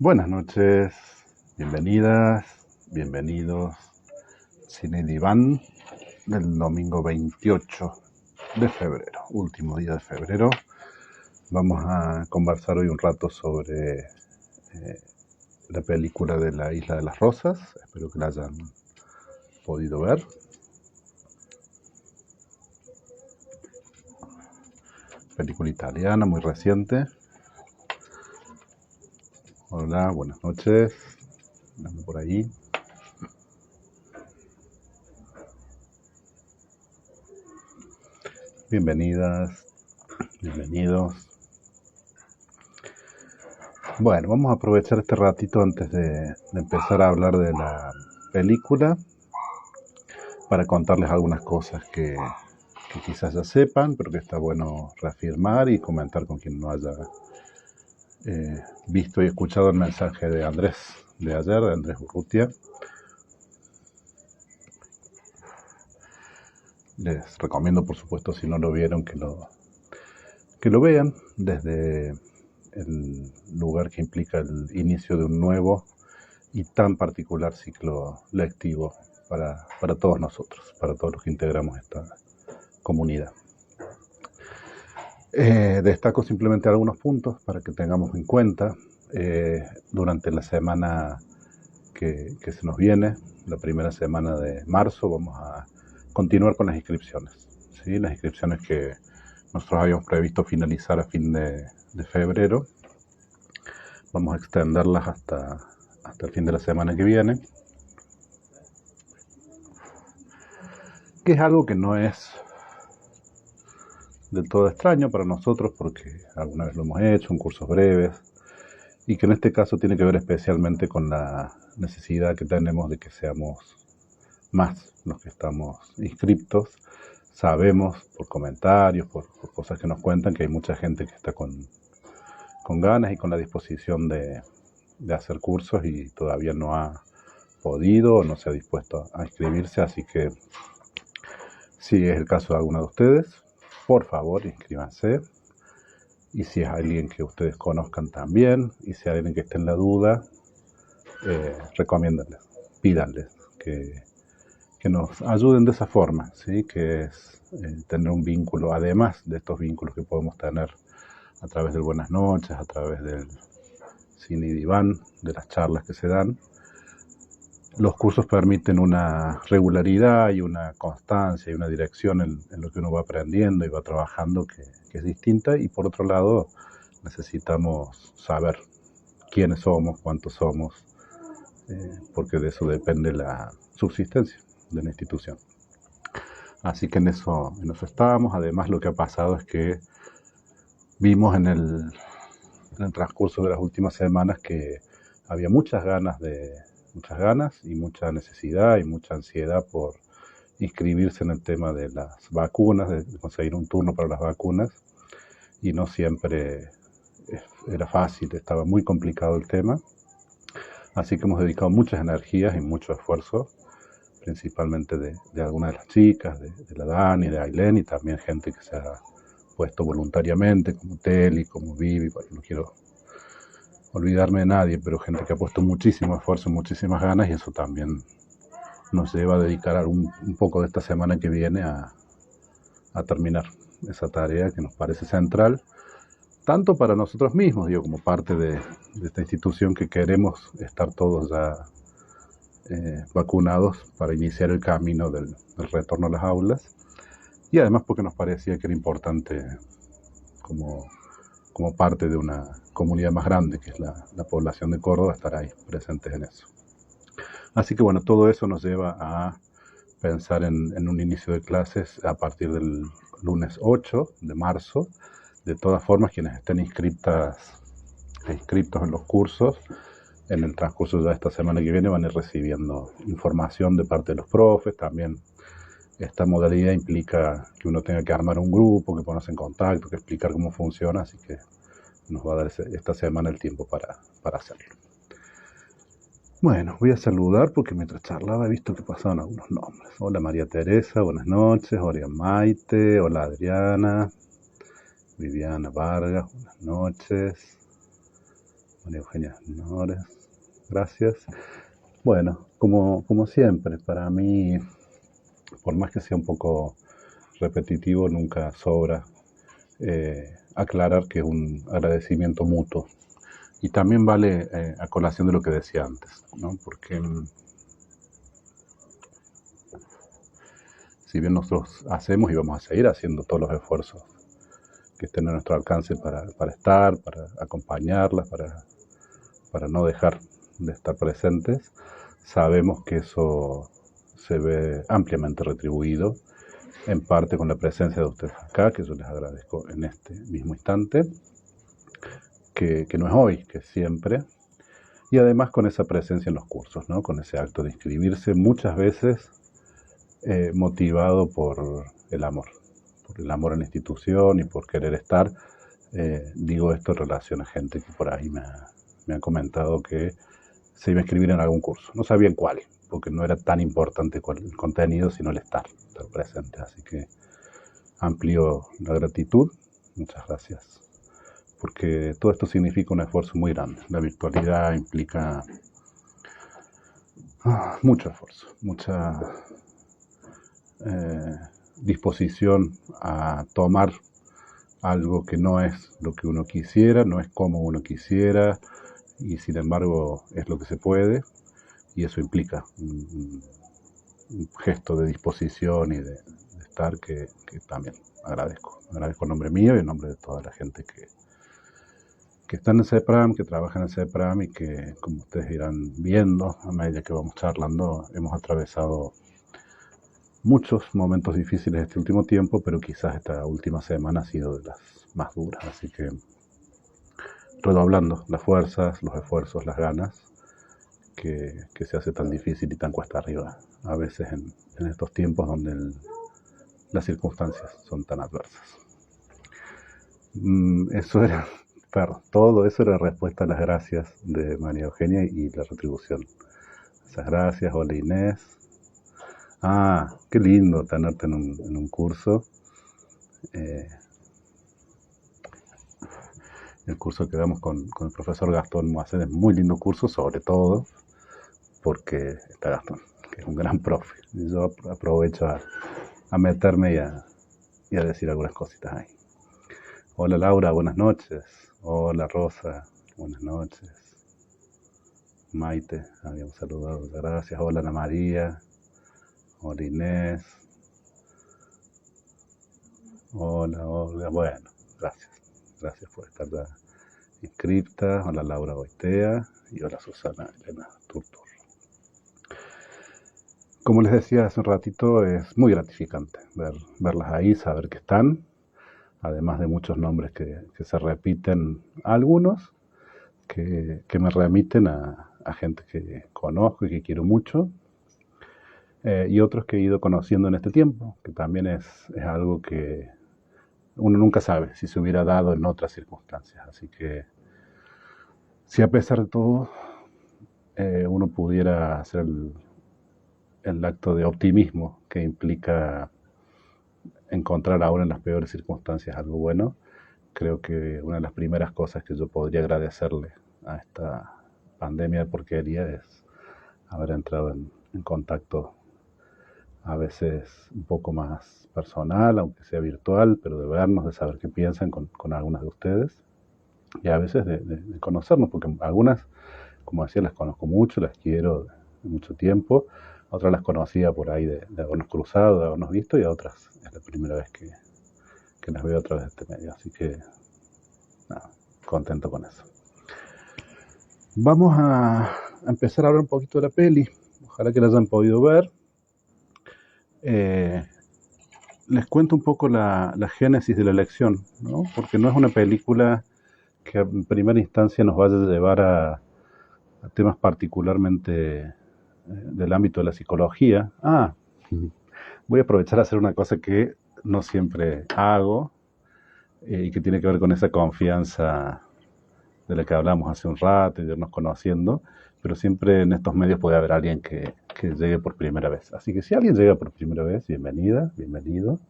Buenas noches, bienvenidas, bienvenidos. Cine Diván del domingo 28 de febrero, último día de febrero. Vamos a conversar hoy un rato sobre la película de la Isla de las Rosas. Espero que la hayan podido ver. Película italiana muy reciente. Hola, buenas noches. Ando por ahí. Bienvenidas, bienvenidos. Bueno, vamos a aprovechar este ratito antes de empezar a hablar de la película para contarles algunas cosas que quizás ya sepan, pero que está bueno reafirmar y comentar con quien no haya visto y escuchado el mensaje de Andrés de ayer, de Andrés Urrutia. Les recomiendo, por supuesto, si no lo vieron, que lo vean desde el lugar que implica el inicio de un nuevo y tan particular ciclo lectivo para todos nosotros, para todos los que integramos esta comunidad. Destaco simplemente algunos puntos para que tengamos en cuenta durante la semana que se nos viene, la primera semana de marzo. Vamos a continuar con las inscripciones, ¿sí? Las inscripciones que nosotros habíamos previsto finalizar a fin de febrero, vamos a extenderlas hasta el fin de la semana que viene, que es algo que no es del todo extraño para nosotros, porque alguna vez lo hemos hecho en cursos breves, y que en este caso tiene que ver especialmente con la necesidad que tenemos de que seamos más los que estamos inscriptos. Sabemos por comentarios, por cosas que nos cuentan, que hay mucha gente que está con ganas y con la disposición de hacer cursos y todavía no ha podido o no se ha dispuesto a inscribirse, así que si es el caso de alguno de ustedes, por favor inscríbanse. Y si es alguien que ustedes conozcan también, y si hay alguien que esté en la duda, recomiéndenles, pídanles que nos ayuden de esa forma, ¿sí? Que es tener un vínculo, además de estos vínculos que podemos tener a través del Buenas Noches, a través del Cine Diván, de las charlas que se dan. Los cursos permiten una regularidad y una constancia y una dirección en lo que uno va aprendiendo y va trabajando que es distinta, y por otro lado necesitamos saber quiénes somos, cuántos somos, porque de eso depende la subsistencia de la institución. Así que en eso estábamos. Además, lo que ha pasado es que vimos en el transcurso de las últimas semanas que había muchas ganas y mucha necesidad y mucha ansiedad por inscribirse en el tema de las vacunas, de conseguir un turno para las vacunas, y no siempre era fácil, estaba muy complicado el tema. Así que hemos dedicado muchas energías y mucho esfuerzo, principalmente de algunas de las chicas, de la Dani, de Ailén, y también gente que se ha puesto voluntariamente, como Teli, como Vivi. Bueno, no quiero olvidarme de nadie, pero gente que ha puesto muchísimo esfuerzo, muchísimas ganas, y eso también nos lleva a dedicar un poco de esta semana que viene a terminar esa tarea que nos parece central, tanto para nosotros mismos, digo, como parte de esta institución que queremos estar todos ya vacunados para iniciar el camino del retorno a las aulas, y además porque nos parecía que era importante como parte de una comunidad más grande, que es la población de Córdoba, estar ahí presentes en eso. Así que bueno, todo eso nos lleva a pensar en un inicio de clases a partir del lunes 8 de marzo. De todas formas, quienes estén inscritos en los cursos, en el transcurso de esta semana que viene van a ir recibiendo información de parte de los profes. También esta modalidad implica que uno tenga que armar un grupo, que ponerse en contacto, que explicar cómo funciona, así que nos va a dar esta semana el tiempo para hacerlo. Bueno, voy a saludar porque mientras charlaba he visto que pasaban algunos nombres. Hola María Teresa, buenas noches. Hola Maite, hola Adriana, Viviana Vargas, buenas noches. María Eugenia Nores, gracias. Bueno, como siempre, para mí, por más que sea un poco repetitivo, nunca sobra aclarar que es un agradecimiento mutuo. Y también vale a colación de lo que decía antes, ¿no? Porque si bien nosotros hacemos y vamos a seguir haciendo todos los esfuerzos que estén a nuestro alcance para estar, para acompañarlas, para no dejar de estar presentes, sabemos que eso se ve ampliamente retribuido, en parte con la presencia de ustedes acá, que yo les agradezco en este mismo instante, que no es hoy, que es siempre, y además con esa presencia en los cursos, ¿no? Con ese acto de inscribirse, muchas veces motivado por el amor a la institución y por querer estar. Digo esto en relación a gente que por ahí me ha comentado que se iba a inscribir en algún curso. No sabían cuál, porque no era tan importante el contenido, sino el estar presente. Así que amplío la gratitud. Muchas gracias. Porque todo esto significa un esfuerzo muy grande. La virtualidad implica mucho esfuerzo, mucha disposición a tomar algo que no es lo que uno quisiera, no es como uno quisiera, y sin embargo es lo que se puede, y eso implica un gesto de disposición y de estar que también agradezco en nombre mío y en nombre de toda la gente que está en el CEPRAM, que trabaja en el CEPRAM y que, como ustedes irán viendo a medida que vamos charlando, hemos atravesado muchos momentos difíciles este último tiempo, pero quizás esta última semana ha sido de las más duras, así que redoblando las fuerzas, los esfuerzos, las ganas, que se hace tan difícil y tan cuesta arriba a veces en estos tiempos donde las circunstancias son tan adversas. Eso era, perdón, todo eso era respuesta a las gracias de María Eugenia y la retribución. Esas gracias. Hola Inés. Qué lindo tenerte en un curso. El curso que damos con el profesor Gastón Moacén es muy lindo curso, sobre todo porque está Gastón, que es un gran profe. Y yo aprovecho a meterme y a decir algunas cositas ahí. Hola Laura, buenas noches. Hola Rosa, buenas noches. Maite, habíamos saludado, gracias. Hola Ana María. Hola Inés. Hola Olga. Bueno, gracias. Gracias por estar ya inscripta. Hola Laura Boitea. Y hola Susana Elena Turtur. Como les decía hace un ratito, es muy gratificante verlas ahí, saber que están, además de muchos nombres que se repiten, algunos que me remiten a gente que conozco y que quiero mucho, y otros que he ido conociendo en este tiempo, que también es algo que uno nunca sabe si se hubiera dado en otras circunstancias. Así que si a pesar de todo uno pudiera hacer el acto de optimismo que implica encontrar ahora en las peores circunstancias algo bueno, creo que una de las primeras cosas que yo podría agradecerle a esta pandemia de porquería es haber entrado en contacto a veces un poco más personal, aunque sea virtual, pero de vernos, de saber qué piensan con algunas de ustedes, y a veces de conocernos, porque algunas, como decía, las conozco mucho, las quiero de mucho tiempo, otras las conocía por ahí de habernos cruzado, de habernos visto, y a otras es la primera vez que las veo a través de este medio, así que nada, contento con eso. Vamos a empezar a hablar un poquito de la peli, ojalá que la hayan podido ver. Les cuento un poco la génesis de la elección, ¿no? Porque no es una película que en primera instancia nos vaya a llevar a temas particularmente del ámbito de la psicología. Voy a aprovechar a hacer una cosa que no siempre hago y que tiene que ver con esa confianza de la que hablamos hace un rato y de irnos conociendo, pero siempre en estos medios puede haber alguien que llegue por primera vez. Así que si alguien llega por primera vez, bienvenida, bienvenido.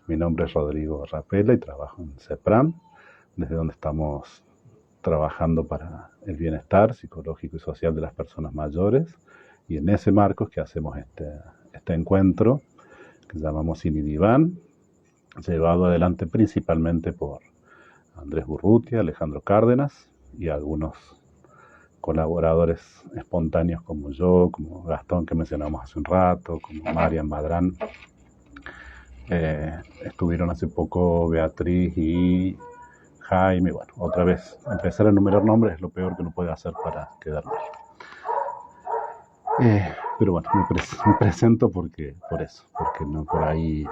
Mi nombre es Rodrigo Rapela y trabajo en CEPRAM, desde donde estamos trabajando para el bienestar psicológico y social de las personas mayores, y en ese marco es que hacemos este encuentro que llamamos Cine Diván, llevado adelante principalmente por Andrés Burrutia, Alejandro Cárdenas y algunos colaboradores espontáneos como yo, como Gastón que mencionamos hace un rato, como Marian Badrán. Estuvieron hace poco Beatriz y Jaime. Bueno, otra vez, empezar a enumerar nombres es lo peor que uno puede hacer para quedar mal. Pero bueno, me presento por eso, porque no por ahí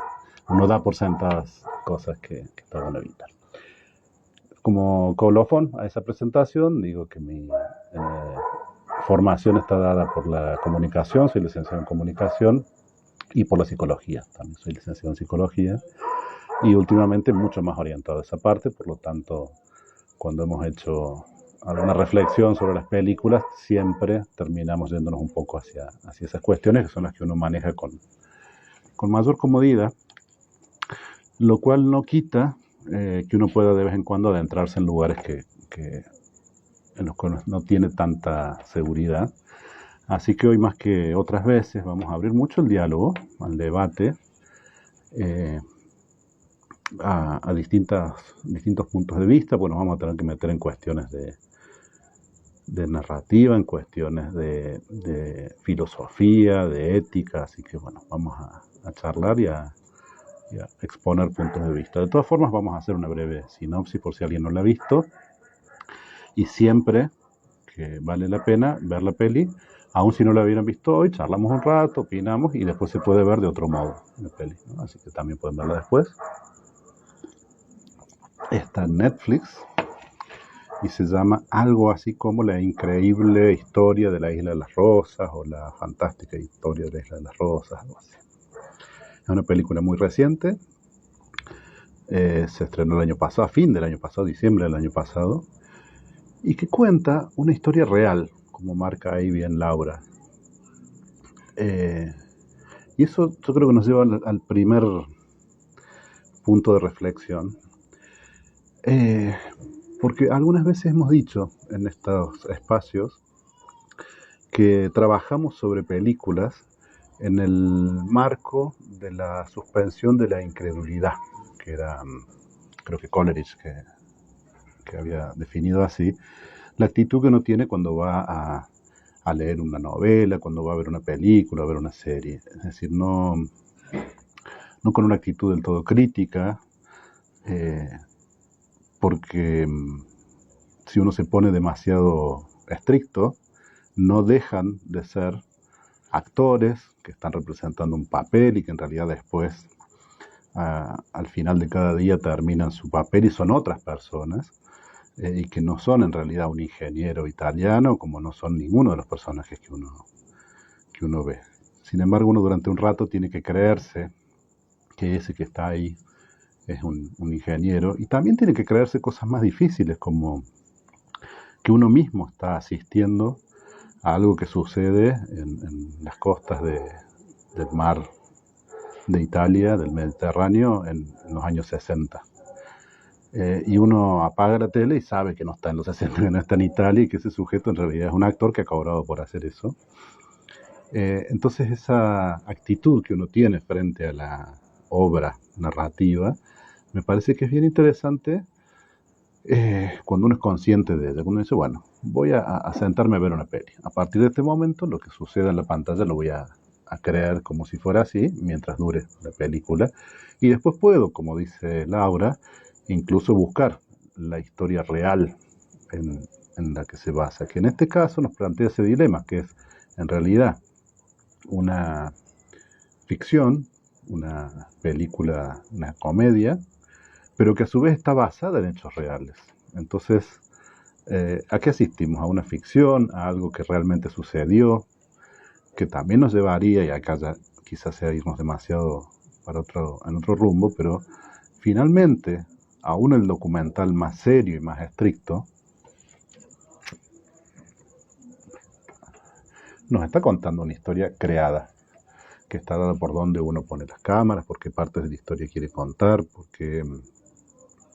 uno da por sentadas cosas que está bueno evitar. Como colofón a esa presentación, digo que mi formación está dada por la comunicación, soy licenciado en comunicación, y por la psicología, también soy licenciado en psicología, y últimamente mucho más orientado a esa parte. Por lo tanto, cuando hemos hecho alguna reflexión sobre las películas, siempre terminamos yéndonos un poco hacia esas cuestiones que son las que uno maneja con mayor comodidad, lo cual no quita que uno pueda de vez en cuando adentrarse en lugares en los que no tiene tanta seguridad. Así que hoy, más que otras veces, vamos a abrir mucho el diálogo, al debate, a distintos puntos de vista. Bueno, vamos a tener que meter en cuestiones de narrativa, en cuestiones de filosofía, de ética, así que bueno, vamos a charlar y a exponer puntos de vista. De todas formas, vamos a hacer una breve sinopsis por si alguien no la ha visto, y siempre que vale la pena ver la peli, aun si no la hubieran visto hoy, charlamos un rato, opinamos y después se puede ver de otro modo la peli, ¿no? Así que también pueden verla después. Está en Netflix y se llama algo así como La increíble historia de la Isla de las Rosas, o La fantástica historia de la Isla de las Rosas, algo así. Es una película muy reciente, se estrenó el año pasado, a fin del año pasado, diciembre del año pasado, y que cuenta una historia real, como marca ahí bien Laura. Y eso yo creo que nos lleva al primer punto de reflexión, porque algunas veces hemos dicho en estos espacios que trabajamos sobre películas en el marco de la suspensión de la incredulidad, que era, creo que Coleridge que había definido así, la actitud que uno tiene cuando va a leer una novela, cuando va a ver una película, a ver una serie. Es decir, no con una actitud del todo crítica, porque si uno se pone demasiado estricto, no dejan de ser actores que están representando un papel y que en realidad después, al final de cada día, terminan su papel y son otras personas, y que no son en realidad un ingeniero italiano, como no son ninguno de los personajes que uno ve. Sin embargo, uno durante un rato tiene que creerse que ese que está ahí es un ingeniero, y también tiene que creerse cosas más difíciles, como que uno mismo está asistiendo a algo que sucede en las costas del mar de Italia, del Mediterráneo, en los años 60. Y uno apaga la tele y sabe que no está en los 60, que no está en Italia, y que ese sujeto en realidad es un actor que ha cobrado por hacer eso. Entonces esa actitud que uno tiene frente a la obra narrativa me parece que es bien interesante, cuando uno es consciente de ella, cuando uno dice, bueno, voy a sentarme a ver una peli. A partir de este momento, lo que suceda en la pantalla lo voy a creer como si fuera así, mientras dure la película. Y después puedo, como dice Laura, incluso buscar la historia real en la que se basa, que en este caso nos plantea ese dilema, que es en realidad una ficción, una película, una comedia, pero que a su vez está basada en hechos reales. Entonces, ¿a qué asistimos? ¿A una ficción? ¿A algo que realmente sucedió? Que también nos llevaría, y acá ya quizás sea irnos demasiado en otro rumbo, pero finalmente, aún el documental más serio y más estricto nos está contando una historia creada, que está dada por dónde uno pone las cámaras, por qué partes de la historia quiere contar,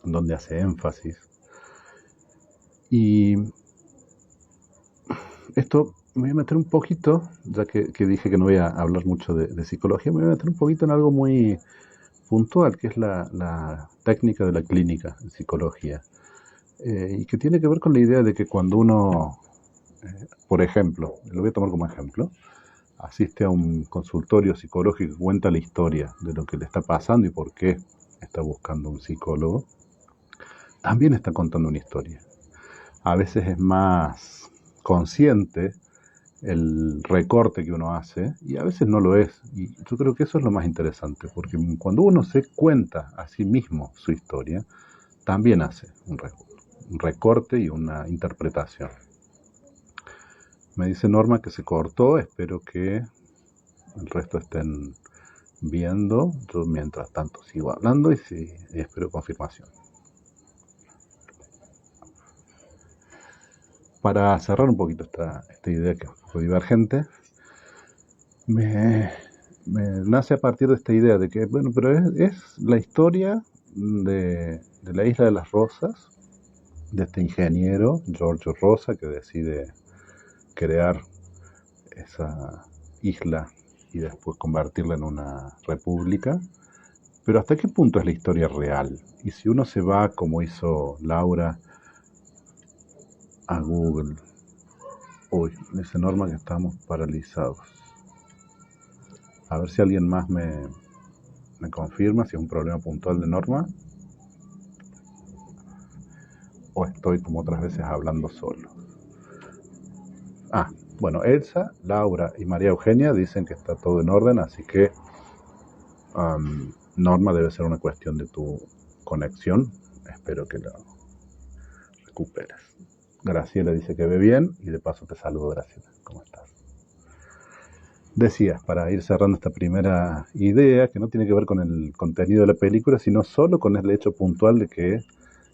dónde hace énfasis. Y esto me voy a meter un poquito, ya que dije que no voy a hablar mucho de psicología, me voy a meter un poquito en algo muy puntual, que es la técnica de la clínica en psicología. Y que tiene que ver con la idea de que cuando uno, por ejemplo, lo voy a tomar como ejemplo, asiste a un consultorio psicológico y cuenta la historia de lo que le está pasando y por qué está buscando un psicólogo, también está contando una historia. A veces es más consciente el recorte que uno hace y a veces no lo es. Y yo creo que eso es lo más interesante, porque cuando uno se cuenta a sí mismo su historia, también hace un recorte y una interpretación. Me dice Norma que se cortó, espero que el resto estén viendo. Yo mientras tanto sigo hablando y espero confirmación. Para cerrar un poquito esta idea que fue divergente, me nace a partir de esta idea de que, bueno, pero es la historia de la Isla de las Rosas, de este ingeniero, Giorgio Rosa, que decide crear esa isla y después convertirla en una república. Pero ¿hasta qué punto es la historia real? Y si uno se va, como hizo Laura, a Google. Uy, dice Norma que estamos paralizados. A ver si alguien más me confirma si es un problema puntual de Norma. O estoy como otras veces hablando solo. Bueno, Elsa, Laura y María Eugenia dicen que está todo en orden, así que Norma, debe ser una cuestión de tu conexión. Espero que lo recuperes. Graciela dice que ve bien y de paso te saludo, Graciela. ¿Cómo estás? Decías, para ir cerrando esta primera idea, que no tiene que ver con el contenido de la película, sino solo con el hecho puntual de que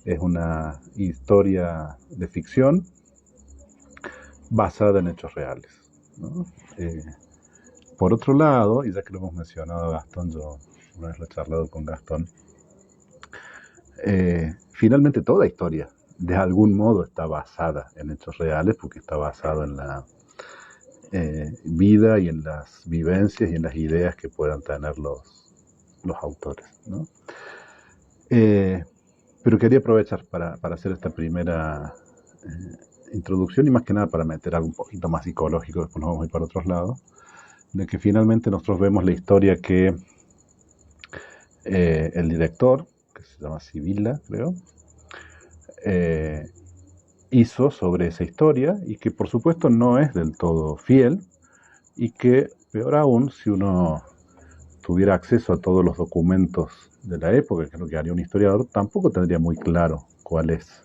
es una historia de ficción basada en hechos reales, ¿no? Por otro lado, y ya que lo hemos mencionado a Gastón, yo una vez lo he charlado con Gastón, finalmente toda historia de algún modo está basada en hechos reales, porque está basado en la vida y en las vivencias y en las ideas que puedan tener los autores, ¿no? Pero quería aprovechar para hacer esta primera introducción y más que nada para meter algo un poquito más psicológico, después nos vamos a ir para otros lados, de que finalmente nosotros vemos la historia que el director, que se llama Sibila, creo, hizo sobre esa historia y que por supuesto no es del todo fiel y que, peor aún, si uno tuviera acceso a todos los documentos de la época, que es lo que haría un historiador, tampoco tendría muy claro cuál es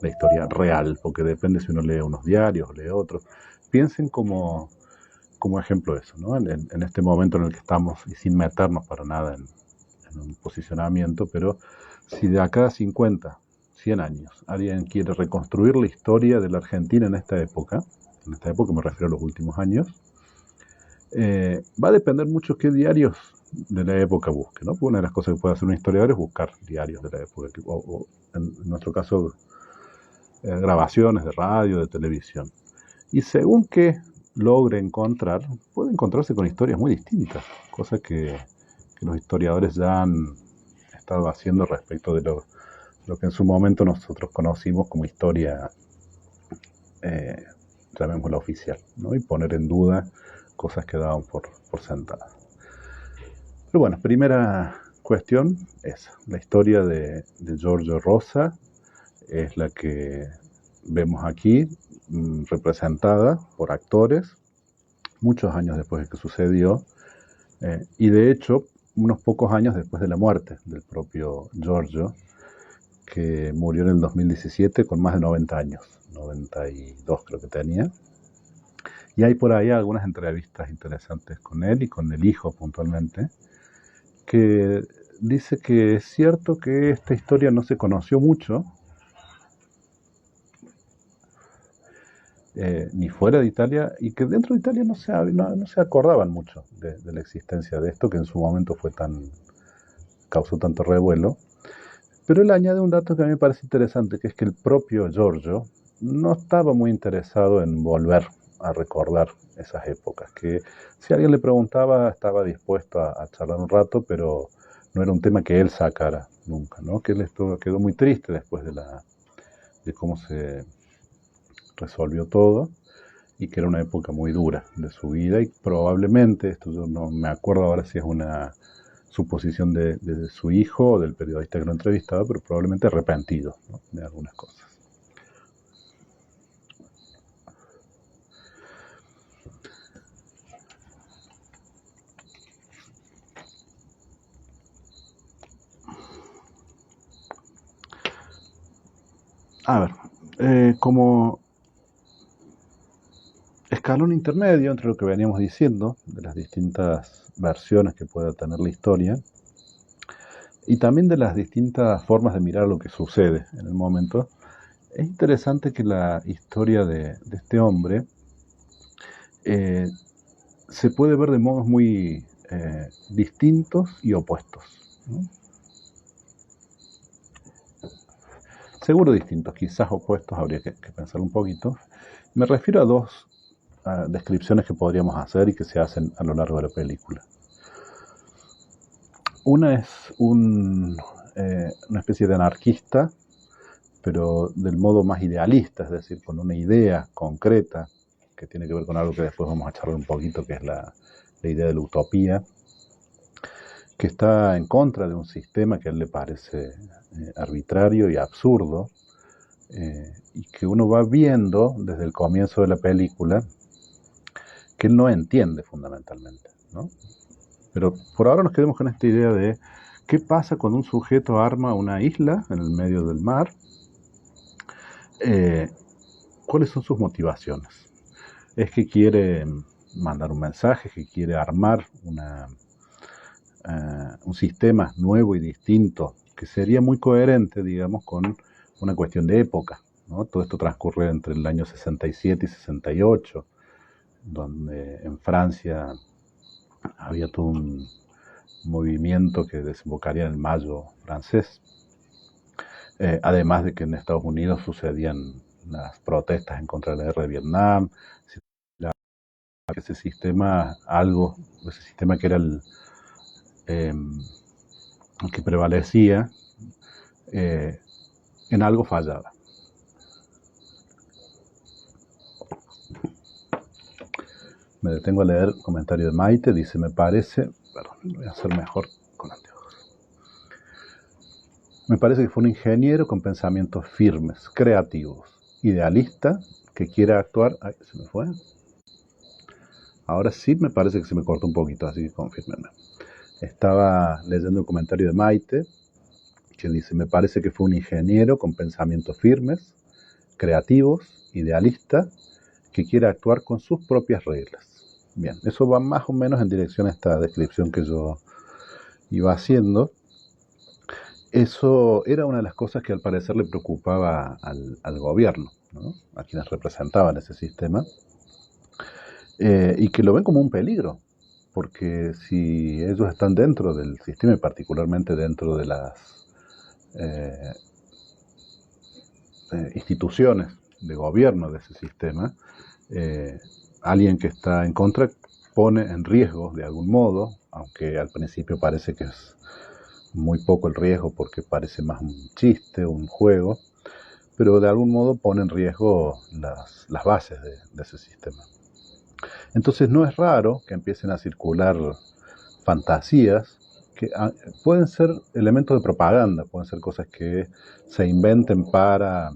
la historia real, porque depende si uno lee unos diarios o lee otros. Piensen como ejemplo eso, ¿no? En este momento en el que estamos, y sin meternos para nada en un posicionamiento, pero si de acá a 50, 100 años, alguien quiere reconstruir la historia de la Argentina en esta época me refiero a los últimos años, va a depender mucho qué diarios de la época busque, ¿no? Porque una de las cosas que puede hacer un historiador es buscar diarios de la época, o en nuestro caso, grabaciones de radio, de televisión. Y según que logre encontrar, puede encontrarse con historias muy distintas, cosas que los historiadores ya han estado haciendo respecto de lo que en su momento nosotros conocimos como historia, llamémosla oficial, ¿no? Y poner en duda cosas que daban por sentadas. Pero bueno, primera cuestión es la historia de Giorgio Rosa, es la que vemos aquí, representada por actores, muchos años después de que sucedió, y de hecho, unos pocos años después de la muerte del propio Giorgio, que murió en el 2017 con más de 90 años, 92 creo que tenía. Y hay por ahí algunas entrevistas interesantes con él y con el hijo puntualmente, que dice que es cierto que esta historia no se conoció mucho, ni fuera de Italia, y que dentro de Italia no se acordaban mucho de la existencia de esto, que en su momento causó tanto revuelo. Pero él añade un dato que a mí me parece interesante, que es que el propio Giorgio no estaba muy interesado en volver a recordar esas épocas, que si alguien le preguntaba estaba dispuesto a charlar un rato, pero no era un tema que él sacara nunca, ¿no? Que él quedó muy triste después de cómo se resolvió todo y que era una época muy dura de su vida y probablemente, esto yo no me acuerdo ahora si es una suposición de su hijo o del periodista que lo entrevistaba, pero probablemente arrepentido, ¿no?, de algunas cosas. A ver, como escalón intermedio entre lo que veníamos diciendo, de las distintas versiones que pueda tener la historia, y también de las distintas formas de mirar lo que sucede en el momento, es interesante que la historia de este hombre se puede ver de modos muy distintos y opuestos, ¿no? Seguro distintos, quizás opuestos, habría que pensar un poquito. Me refiero a dos descripciones que podríamos hacer y que se hacen a lo largo de la película. Una es una especie de anarquista, pero del modo más idealista, es decir, con una idea concreta, que tiene que ver con algo que después vamos a charlar un poquito, que es la idea de la utopía, que está en contra de un sistema que a él le parece arbitrario y absurdo, y que uno va viendo desde el comienzo de la película que él no entiende fundamentalmente, ¿no? Pero por ahora nos quedemos con esta idea de qué pasa cuando un sujeto arma una isla en el medio del mar, cuáles son sus motivaciones. Es que quiere mandar un mensaje, que quiere armar un sistema nuevo y distinto, que sería muy coherente, digamos, con una cuestión de época, ¿no? Todo esto transcurre entre el año 67 y 68, donde en Francia había todo un movimiento que desembocaría en el Mayo francés, además de que en Estados Unidos sucedían las protestas en contra de la guerra de Vietnam, ese sistema que era el que prevalecía, en algo fallaba. Me detengo a leer el comentario de Maite, dice, me parece, perdón, lo voy a hacer mejor con anteojos. Me parece que fue un ingeniero con pensamientos firmes, creativos, idealista, que quiere actuar. Ay, se me fue. Ahora sí me parece que se me cortó un poquito, así que confírmenme. Estaba leyendo el comentario de Maite, que dice, me parece que fue un ingeniero con pensamientos firmes, creativos, idealista, que quiere actuar con sus propias reglas. Bien, eso va más o menos en dirección a esta descripción que yo iba haciendo. Eso era una de las cosas que al parecer le preocupaba al gobierno, ¿no?, a quienes representaban ese sistema, y que lo ven como un peligro, porque si ellos están dentro del sistema y particularmente dentro de las instituciones de gobierno de ese sistema, alguien que está en contra pone en riesgo de algún modo, aunque al principio parece que es muy poco el riesgo porque parece más un chiste, un juego, pero de algún modo pone en riesgo las bases de ese sistema. Entonces no es raro que empiecen a circular fantasías que pueden ser elementos de propaganda, pueden ser cosas que se inventen para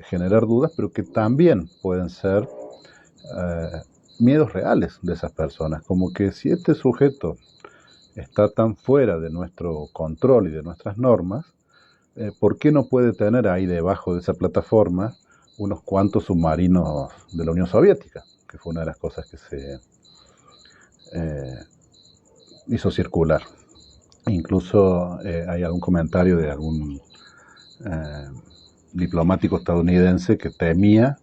generar dudas, pero que también pueden ser miedos reales de esas personas, como que si este sujeto está tan fuera de nuestro control y de nuestras normas, ¿por qué no puede tener ahí debajo de esa plataforma unos cuantos submarinos de la Unión Soviética? Que fue una de las cosas que se hizo circular. Incluso hay algún comentario de algún diplomático estadounidense que temía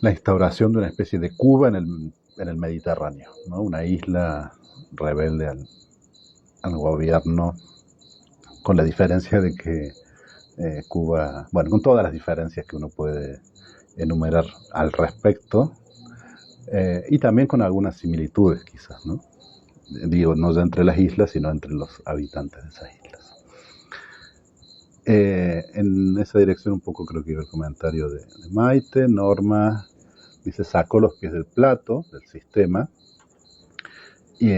la instauración de una especie de Cuba en el Mediterráneo, ¿no?, una isla rebelde al gobierno, con la diferencia de que Cuba, bueno, con todas las diferencias que uno puede enumerar al respecto, y también con algunas similitudes quizás, ¿no? Digo, no ya entre las islas, sino entre los habitantes de esas islas. En esa dirección un poco creo que iba el comentario de Maite. Norma dice, sacó los pies del plato, del sistema, y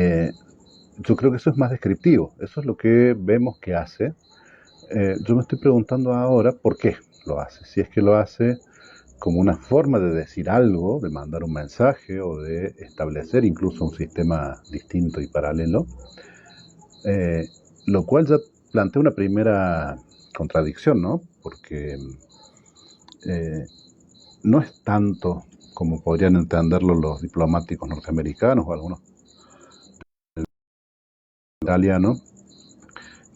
yo creo que eso es más descriptivo, eso es lo que vemos que hace. Yo me estoy preguntando ahora por qué lo hace, si es que lo hace como una forma de decir algo, de mandar un mensaje o de establecer incluso un sistema distinto y paralelo, lo cual ya plantea una primera contradicción, ¿no? Porque no es tanto como podrían entenderlo los diplomáticos norteamericanos o algunos italianos,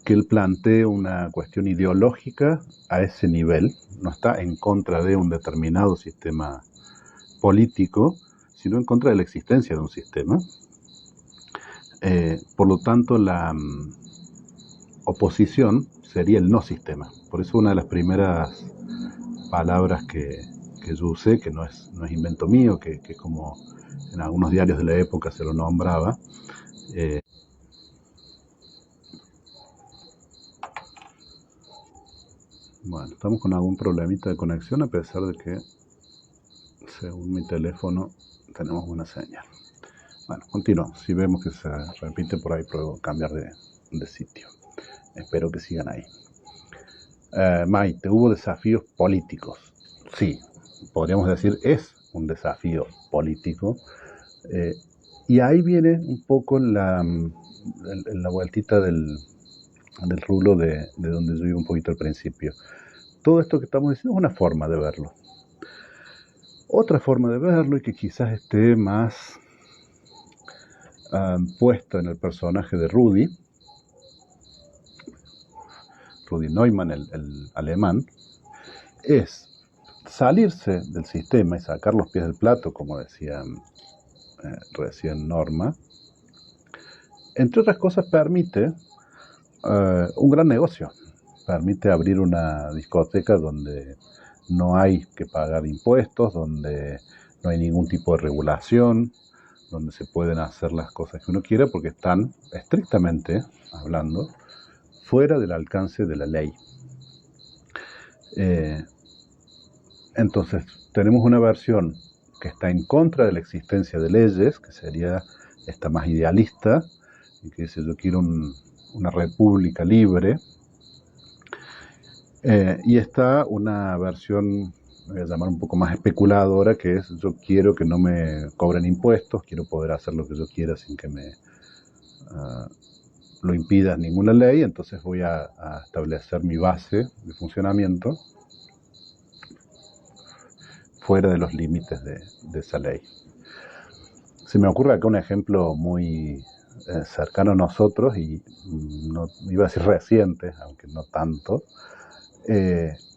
que él plantee una cuestión ideológica a ese nivel, no está en contra de un determinado sistema político, sino en contra de la existencia de un sistema. Por lo tanto, la oposición sería el no sistema. Por eso una de las primeras palabras que yo usé, que no es invento mío, que como en algunos diarios de la época se lo nombraba, bueno, estamos con algún problemita de conexión a pesar de que, según mi teléfono, tenemos buena señal. Bueno, continuamos. Si vemos que se repite por ahí, pruebo cambiar de sitio. Espero que sigan ahí. Maite, hubo desafíos políticos. Sí, podríamos decir es un desafío político. Y ahí viene un poco la vueltita del rulo de donde yo iba un poquito al principio. Todo esto que estamos diciendo es una forma de verlo. Otra forma de verlo, y que quizás esté más puesta en el personaje de Rudy Neumann, el alemán, es salirse del sistema y sacar los pies del plato, como decía recién Norma. Entre otras cosas, permite un gran negocio. Permite abrir una discoteca donde no hay que pagar impuestos, donde no hay ningún tipo de regulación, donde se pueden hacer las cosas que uno quiera porque están, estrictamente hablando, fuera del alcance de la ley. Entonces, tenemos una versión que está en contra de la existencia de leyes, que sería esta más idealista, y que dice yo quiero una república libre, y está una versión, voy a llamar un poco más especuladora, que es yo quiero que no me cobren impuestos, quiero poder hacer lo que yo quiera sin que me lo impida ninguna ley, entonces voy a establecer mi base de funcionamiento fuera de los límites de esa ley. Se me ocurre acá un ejemplo muy cercano a nosotros, y no iba a decir reciente, aunque no tanto,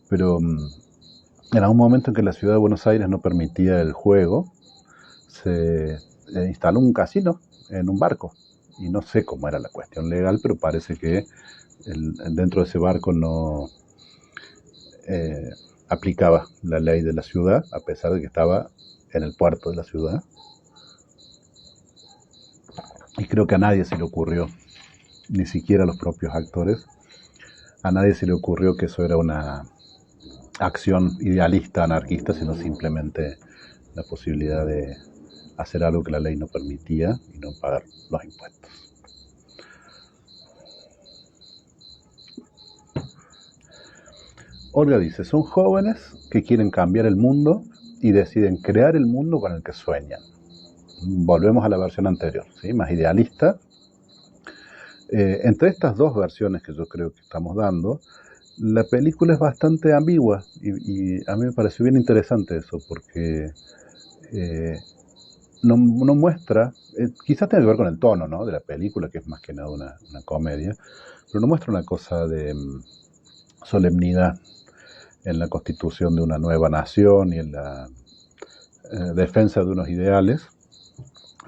pero en algún momento en que la ciudad de Buenos Aires no permitía el juego, se instaló un casino en un barco, y no sé cómo era la cuestión legal, pero parece que dentro de ese barco no aplicaba la ley de la ciudad, a pesar de que estaba en el puerto de la ciudad. Y creo que a nadie se le ocurrió, ni siquiera a los propios actores, a nadie se le ocurrió que eso era una acción idealista, anarquista, sino simplemente la posibilidad de hacer algo que la ley no permitía y no pagar los impuestos. Olga dice, son jóvenes que quieren cambiar el mundo y deciden crear el mundo con el que sueñan. Volvemos a la versión anterior, ¿sí? Más idealista. Entre estas dos versiones que yo creo que estamos dando, la película es bastante ambigua y a mí me pareció bien interesante eso, porque no muestra, quizás tenga que ver con el tono, ¿no?, de la película, que es más que nada una comedia, pero no muestra una cosa de solemnidad en la constitución de una nueva nación y en la defensa de unos ideales,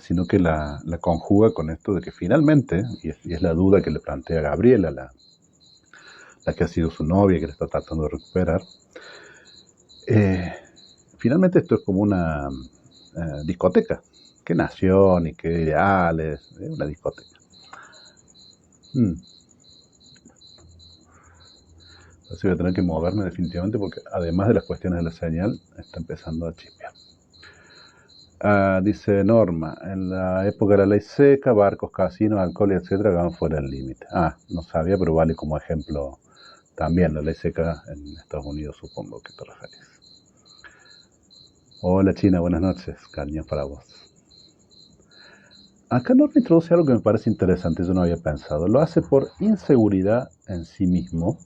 sino que la conjuga con esto de que finalmente, y es la duda que le plantea Gabriela, la que ha sido su novia, que le está tratando de recuperar. Finalmente esto es como una discoteca. ¿Qué nación y qué ideales? Una discoteca. Así voy a tener que moverme definitivamente porque además de las cuestiones de la señal, está empezando a chispear. Dice Norma, en la época de la ley seca, barcos, casinos, alcohol, etcétera, van fuera del límite. No sabía, pero vale como ejemplo también la ley seca en Estados Unidos, supongo que te referís. Hola China, buenas noches, cariños para vos. Acá Norma introduce algo que me parece interesante, yo no había pensado. Lo hace por inseguridad en sí mismo,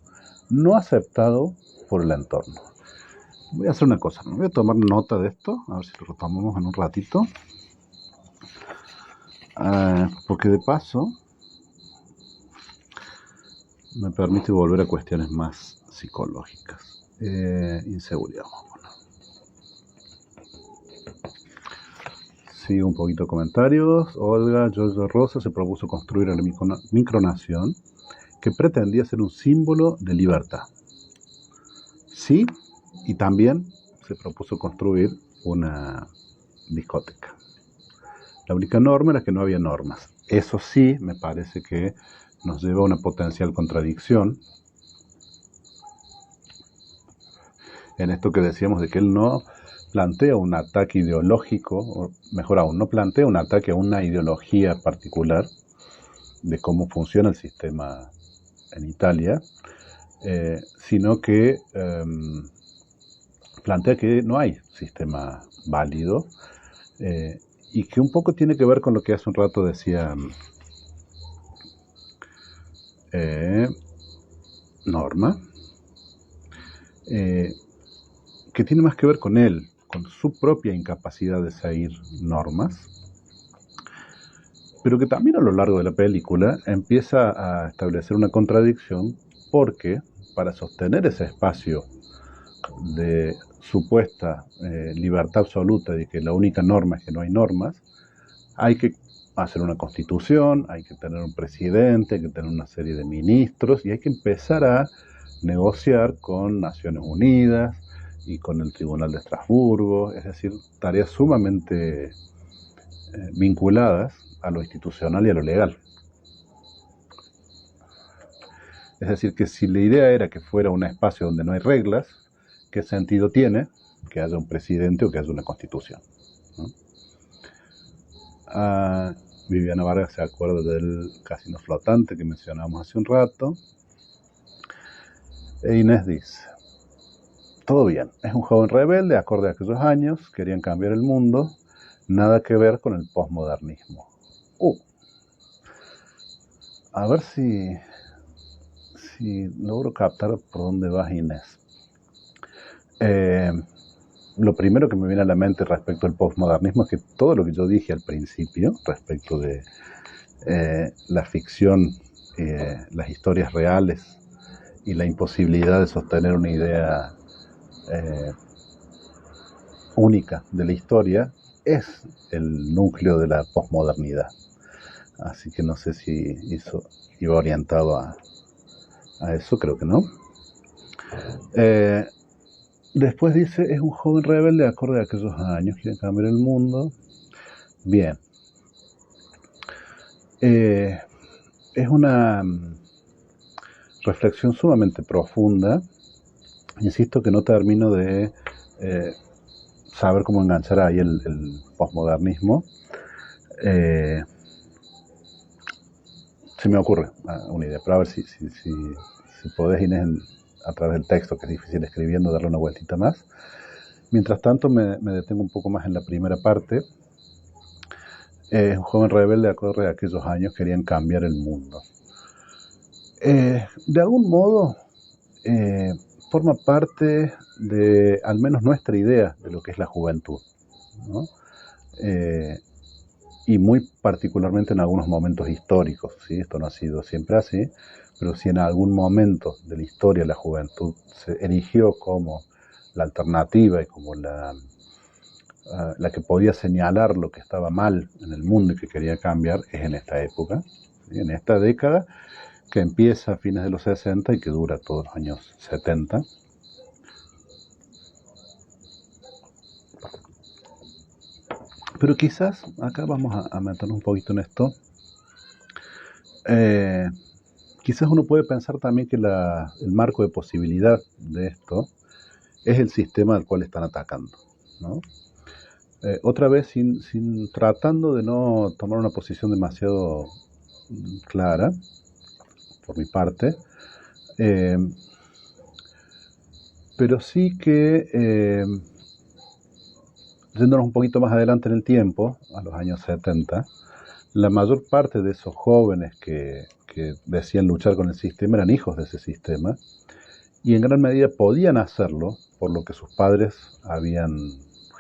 no aceptado por el entorno. Voy a hacer una cosa, me voy a tomar nota de esto, a ver si lo retomamos en un ratito. Porque de paso me permite volver a cuestiones más psicológicas. Inseguridad, vamos a poner. Sigo un poquito de comentarios. Olga Giorgio Rosa se propuso construir una micronación que pretendía ser un símbolo de libertad. Sí, y también se propuso construir una discoteca. La única norma era que no había normas. Eso sí, me parece que nos lleva a una potencial contradicción en esto que decíamos de que él no plantea un ataque ideológico, o mejor aún, no plantea un ataque a una ideología particular de cómo funciona el sistema en Italia, sino que plantea que no hay sistema válido y que un poco tiene que ver con lo que hace un rato decía Norma, que tiene más que ver con él, con su propia incapacidad de seguir normas, pero que también a lo largo de la película empieza a establecer una contradicción porque para sostener ese espacio de supuesta libertad absoluta, de que la única norma es que no hay normas, hay que hacer una constitución, hay que tener un presidente, hay que tener una serie de ministros y hay que empezar a negociar con Naciones Unidas y con el Tribunal de Estrasburgo, es decir, tareas sumamente vinculadas a lo institucional y a lo legal. Es decir, que si la idea era que fuera un espacio donde no hay reglas, ¿qué sentido tiene que haya un presidente o que haya una constitución? ¿No? Viviana Vargas se acuerda del casino flotante que mencionamos hace un rato. E Inés dice, todo bien, es un joven rebelde, acorde a aquellos años, querían cambiar el mundo, nada que ver con el posmodernismo. A ver si logro captar por dónde vas, Inés. Lo primero que me viene a la mente respecto al posmodernismo es que todo lo que yo dije al principio respecto de la ficción, las historias reales y la imposibilidad de sostener una idea única de la historia es el núcleo de la posmodernidad. Así que no sé si eso iba orientado a eso, creo que no. Después dice, es un joven rebelde acorde a aquellos años, quiere cambiar el mundo. Bien. Es una reflexión sumamente profunda. Insisto que no termino de saber cómo enganchar ahí el posmodernismo. Se me ocurre una idea, pero a ver si podés, Inés, a través del texto, que es difícil escribiendo, darle una vueltita más. Mientras tanto, me detengo un poco más en la primera parte. Un joven rebelde acorde a aquellos años querían cambiar el mundo. De algún modo, forma parte de al menos nuestra idea de lo que es la juventud, ¿no? Y muy particularmente en algunos momentos históricos, ¿sí? Esto no ha sido siempre así, pero si en algún momento de la historia la juventud se erigió como la alternativa y como la que podía señalar lo que estaba mal en el mundo y que quería cambiar, es en esta época, ¿sí? En esta década, que empieza a fines de los 60 y que dura todos los años 70. Pero quizás, acá vamos a meternos un poquito en esto, quizás uno puede pensar también que el marco de posibilidad de esto es el sistema al cual están atacando, ¿no? Otra vez, tratando de no tomar una posición demasiado clara, por mi parte, pero sí que, yéndonos un poquito más adelante en el tiempo, a los años 70, la mayor parte de esos jóvenes que decían luchar con el sistema eran hijos de ese sistema, y en gran medida podían hacerlo por lo que sus padres habían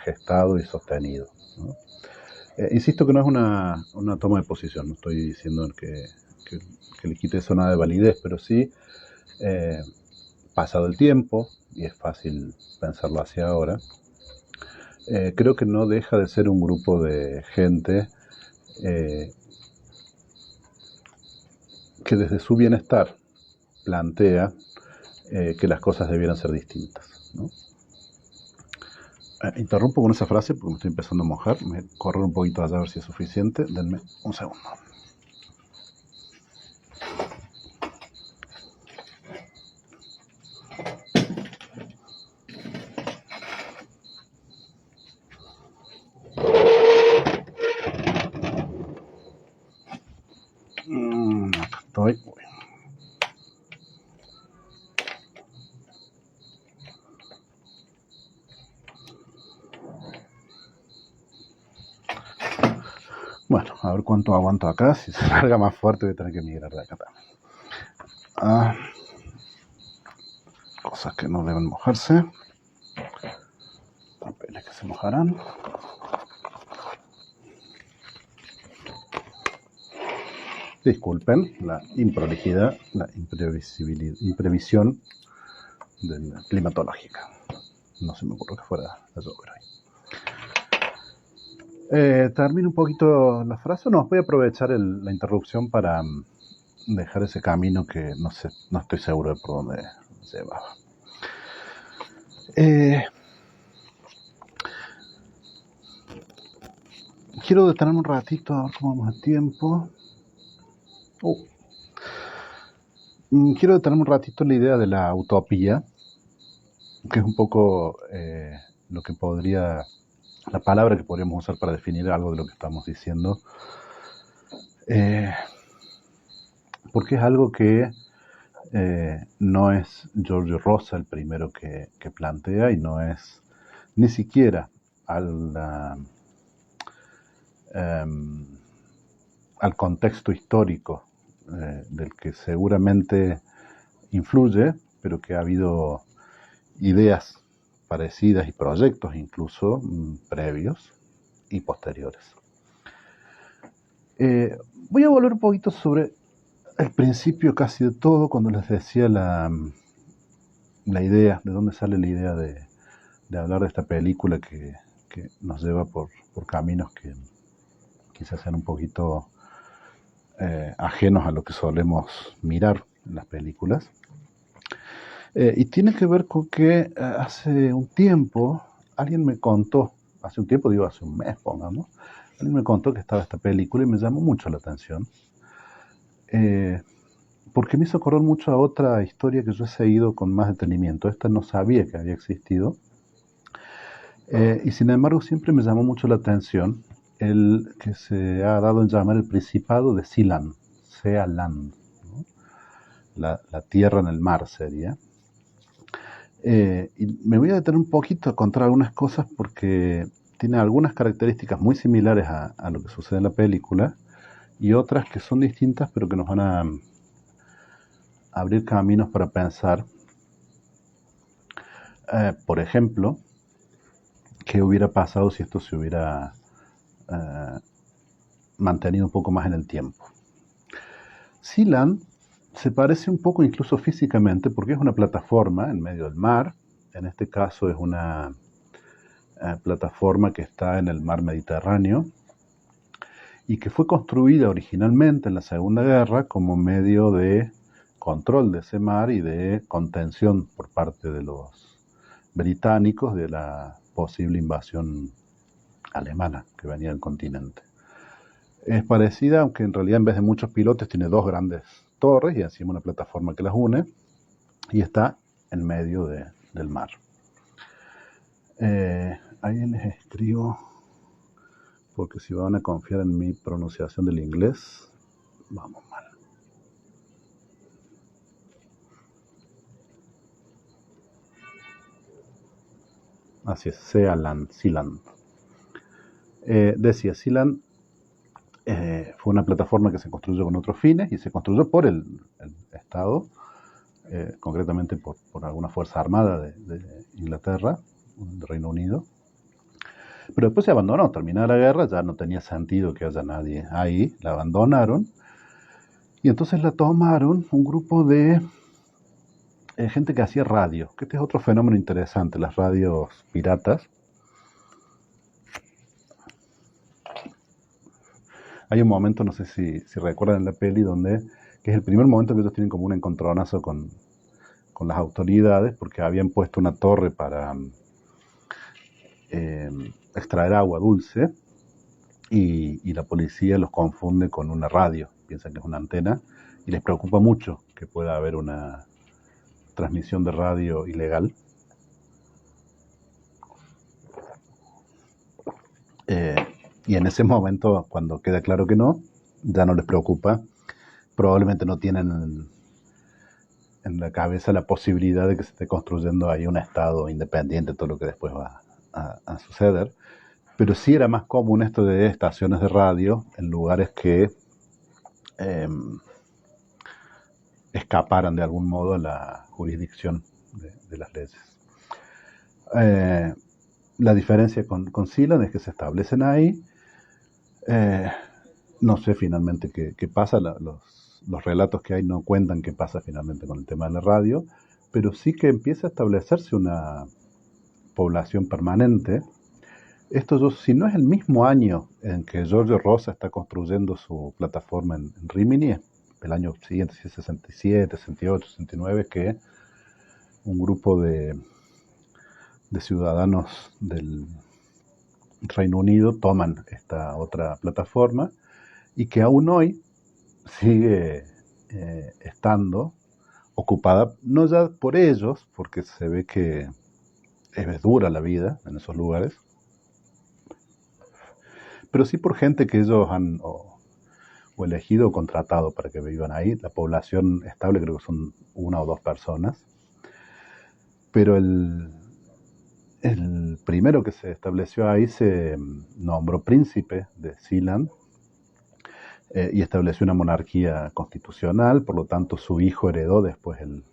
gestado y sostenido, ¿no? Insisto que no es una toma de posición, no estoy diciendo que le quite eso nada de validez, pero sí, pasado el tiempo, y es fácil pensarlo hacia ahora, creo que no deja de ser un grupo de gente que desde su bienestar plantea que las cosas debieran ser distintas, ¿no? Interrumpo con esa frase porque me estoy empezando a mojar. Me voy a correr un poquito allá a ver si es suficiente. Denme un segundo. Acá estoy. Bueno, a ver cuánto aguanto acá. Si se larga más fuerte voy a tener que migrar de acá también. Cosas que no deben mojarse. Papeles que se mojarán. Disculpen la improlijidad, la imprevisión climatológica. No se me ocurrió que fuera a llover hoy. Termino un poquito la frase. No, voy a aprovechar la interrupción para dejar ese camino que no estoy seguro de por dónde llevaba. Quiero detenerme un ratito a ver cómo vamos a tiempo. Quiero detenerme un ratito en la idea de la utopía, que es un poco lo que la palabra que podríamos usar para definir algo de lo que estamos diciendo, porque es algo que no es Giorgio Rosa el primero que plantea, y no es ni siquiera al contexto histórico del que seguramente influye, pero que ha habido ideas parecidas y proyectos incluso previos y posteriores. Voy a volver un poquito sobre el principio casi de todo, cuando les decía la idea, de dónde sale la idea de hablar de esta película que nos lleva por caminos que quizás sean un poquito ajenos a lo que solemos mirar en las películas. Y tiene que ver con que hace un tiempo alguien me contó, hace un mes, pongamos, alguien me contó que estaba esta película y me llamó mucho la atención, porque me hizo acordar mucho a otra historia que yo he seguido con más detenimiento. Esta no sabía que había existido, y sin embargo siempre me llamó mucho la atención el que se ha dado en llamar el Principado de Sealand, Sealand, ¿no? La tierra en el mar sería. Y me voy a detener un poquito a contar algunas cosas porque tiene algunas características muy similares a lo que sucede en la película, y otras que son distintas pero que nos van a abrir caminos para pensar. Por ejemplo, ¿qué hubiera pasado si esto se hubiera mantenido un poco más en el tiempo? Sealand se parece un poco incluso físicamente, porque es una plataforma en medio del mar. En este caso es una plataforma que está en el mar Mediterráneo, y que fue construida originalmente en la Segunda Guerra como medio de control de ese mar y de contención por parte de los británicos de la posible invasión alemana que venía del continente. Es parecida, aunque en realidad en vez de muchos pilotes tiene dos grandes torres y encima una plataforma que las une y está en medio del mar. Ahí les escribo, porque si van a confiar en mi pronunciación del inglés, vamos mal. Así es, Sealand. Decía, Sealand fue una plataforma que se construyó con otros fines y se construyó por el Estado, concretamente por alguna fuerza armada de Inglaterra, de Reino Unido. Pero después se abandonó, terminada la guerra, ya no tenía sentido que haya nadie ahí, la abandonaron y entonces la tomaron un grupo de gente que hacía radio, que este es otro fenómeno interesante, las radios piratas. Hay un momento, no sé si recuerdan en la peli, que es el primer momento que ellos tienen como un encontronazo con las autoridades, porque habían puesto una torre para extraer agua dulce, y la policía los confunde con una radio, piensan que es una antena, y les preocupa mucho que pueda haber una transmisión de radio ilegal. Y en ese momento, cuando queda claro que no, ya no les preocupa. Probablemente no tienen en la cabeza la posibilidad de que se esté construyendo ahí un estado independiente, todo lo que después va a suceder. Pero sí era más común esto de estaciones de radio en lugares que escaparan de algún modo a la jurisdicción de las leyes. La diferencia con Sealand es que se establecen ahí. No sé finalmente qué pasa, los relatos que hay no cuentan qué pasa finalmente con el tema de la radio, pero sí que empieza a establecerse una población permanente. Esto, si no es el mismo año en que Giorgio Rosa está construyendo su plataforma en Rimini, el año siguiente, 67, 68, 69, que un grupo de ciudadanos del Reino Unido toman esta otra plataforma y que aún hoy sigue estando ocupada, no ya por ellos, porque se ve que es dura la vida en esos lugares, pero sí por gente que ellos han o elegido o contratado para que vivan ahí. La población estable creo que son 1 o 2 personas, pero el primero que se estableció ahí se nombró príncipe de Sealand y estableció una monarquía constitucional, por lo tanto su hijo heredó después el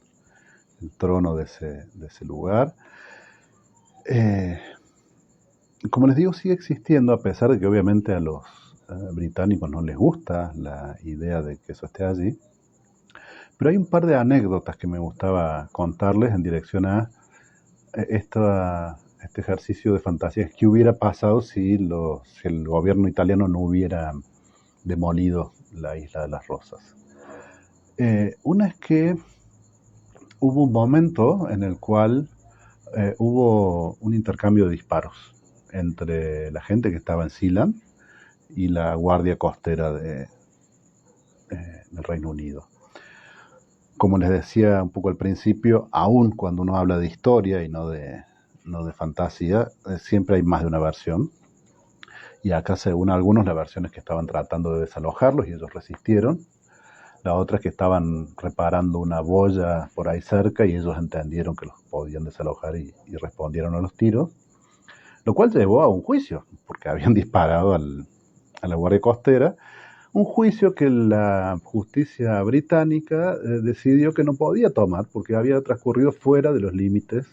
trono de ese lugar. Como les digo, sigue existiendo, a pesar de que obviamente a los británicos no les gusta la idea de que eso esté allí. Pero hay un par de anécdotas que me gustaba contarles en dirección a este ejercicio de fantasía. ¿Qué hubiera pasado si el gobierno italiano no hubiera demolido la isla de las Rosas? Una es que hubo un momento en el cual hubo un intercambio de disparos entre la gente que estaba en Sealand y la guardia costera del Reino Unido. Como les decía un poco al principio, aún cuando uno habla de historia y no de fantasía, siempre hay más de una versión. Y acá, según algunos, la versión es que estaban tratando de desalojarlos y ellos resistieron. La otra es que estaban reparando una boya por ahí cerca y ellos entendieron que los podían desalojar y respondieron a los tiros. Lo cual llevó a un juicio, porque habían disparado a la guardia costera. Un juicio que la justicia británica decidió que no podía tomar porque había transcurrido fuera de los límites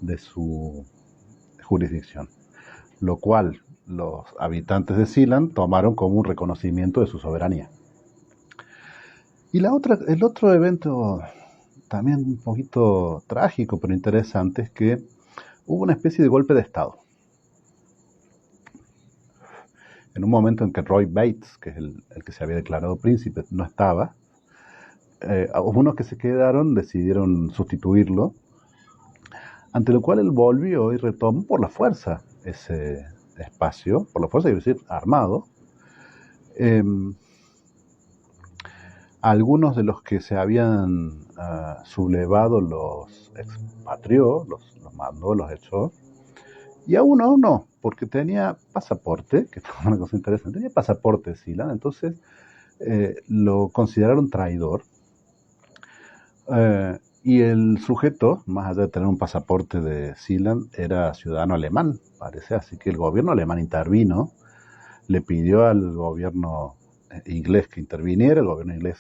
de su jurisdicción. Lo cual los habitantes de Sealand tomaron como un reconocimiento de su soberanía. Y el otro evento también un poquito trágico pero interesante es que hubo una especie de golpe de Estado. En un momento en que Roy Bates, que es el que se había declarado príncipe, no estaba, unos que se quedaron decidieron sustituirlo, ante lo cual él volvió y retomó por la fuerza ese espacio, por la fuerza, quiero decir, armado. Algunos de los que se habían sublevado los expatrió, los mandó, los echó, y a uno no, porque tenía pasaporte, que es una cosa interesante, tenía pasaporte de Sealand, entonces lo consideraron traidor. Y el sujeto, más allá de tener un pasaporte de Sealand, era ciudadano alemán, parece, así que el gobierno alemán intervino, le pidió al gobierno inglés que interviniera, el gobierno inglés,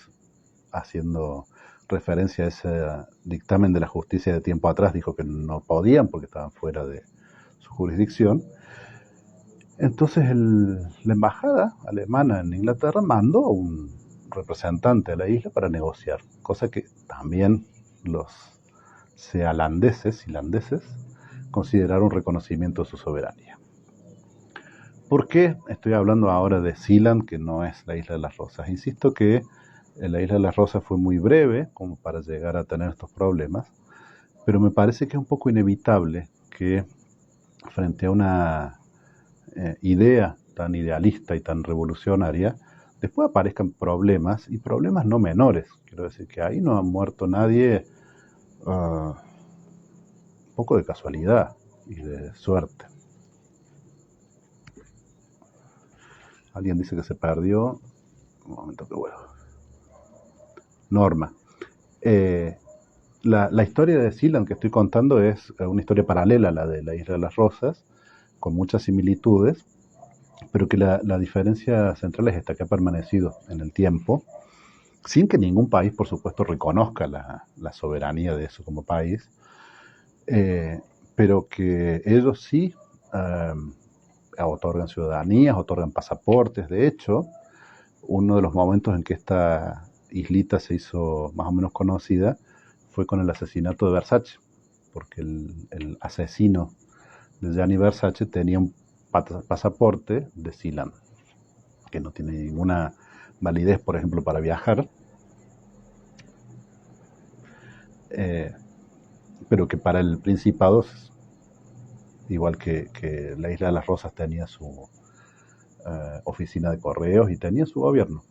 haciendo referencia a ese dictamen de la justicia de tiempo atrás, dijo que no podían porque estaban fuera de su jurisdicción. Entonces la embajada alemana en Inglaterra mandó un representante a la isla para negociar, cosa que también los sealandeses, islandeses, consideraron reconocimiento de su soberanía. ¿Por qué estoy hablando ahora de Sealand, que no es la Isla de las Rosas? Insisto que la Isla de las Rosas fue muy breve como para llegar a tener estos problemas, pero me parece que es un poco inevitable que frente a una idea tan idealista y tan revolucionaria, después aparezcan problemas, y problemas no menores. Quiero decir que ahí no ha muerto nadie un poco de casualidad y de suerte. Alguien dice que se perdió. Un momento que vuelvo. Norma. La historia de Sealand que estoy contando es una historia paralela a la de la Isla de las Rosas, con muchas similitudes, pero que la diferencia central es esta, que ha permanecido en el tiempo, sin que ningún país, por supuesto, reconozca la soberanía de eso como país, pero que ellos sí otorgan ciudadanías, otorgan pasaportes. De hecho, uno de los momentos en que esta islita se hizo más o menos conocida fue con el asesinato de Versace, porque el asesino de Gianni Versace tenía un pasaporte de Sealand, que no tiene ninguna validez, por ejemplo, para viajar, pero que para el Principado, igual que la Isla de las Rosas tenía su oficina de correos y tenía su gobierno.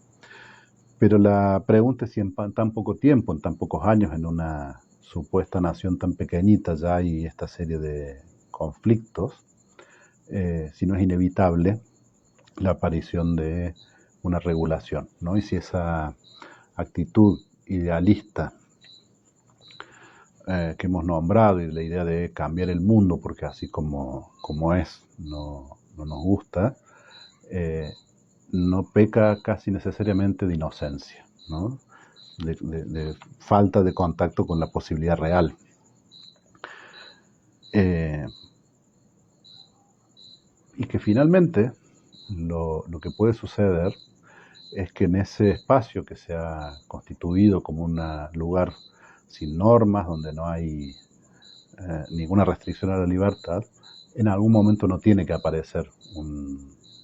Pero la pregunta es si en tan poco tiempo, en tan pocos años, en una supuesta nación tan pequeñita ya hay esta serie de conflictos, si no es inevitable la aparición de una regulación, ¿no? Y si esa actitud idealista que hemos nombrado, y la idea de cambiar el mundo porque así como es no nos gusta, no peca casi necesariamente de inocencia, ¿no? De falta de contacto con la posibilidad real. Y que finalmente lo que puede suceder es que en ese espacio que se ha constituido como un lugar sin normas, donde no hay ninguna restricción a la libertad, en algún momento no tiene que aparecer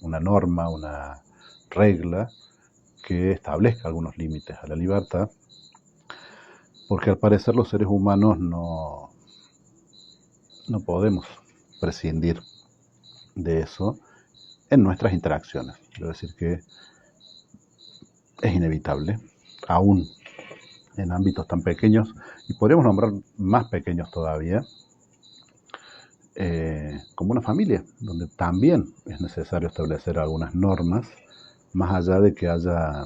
una norma, una regla que establezca algunos límites a la libertad, porque al parecer los seres humanos no podemos prescindir de eso en nuestras interacciones. Quiero decir que es inevitable, aún en ámbitos tan pequeños, y podríamos nombrar más pequeños todavía, como una familia, donde también es necesario establecer algunas normas, más allá de que haya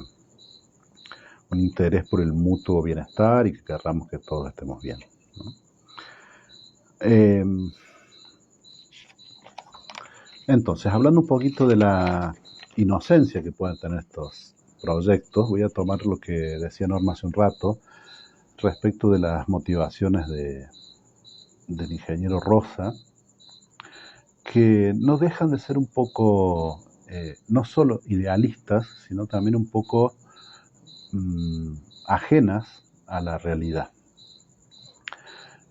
un interés por el mutuo bienestar y que querramos que todos estemos bien, ¿no? Entonces, hablando un poquito de la inocencia que pueden tener estos proyectos, voy a tomar lo que decía Norma hace un rato respecto de las motivaciones del ingeniero Rosa, que no dejan de ser un poco, no solo idealistas, sino también un poco ajenas a la realidad.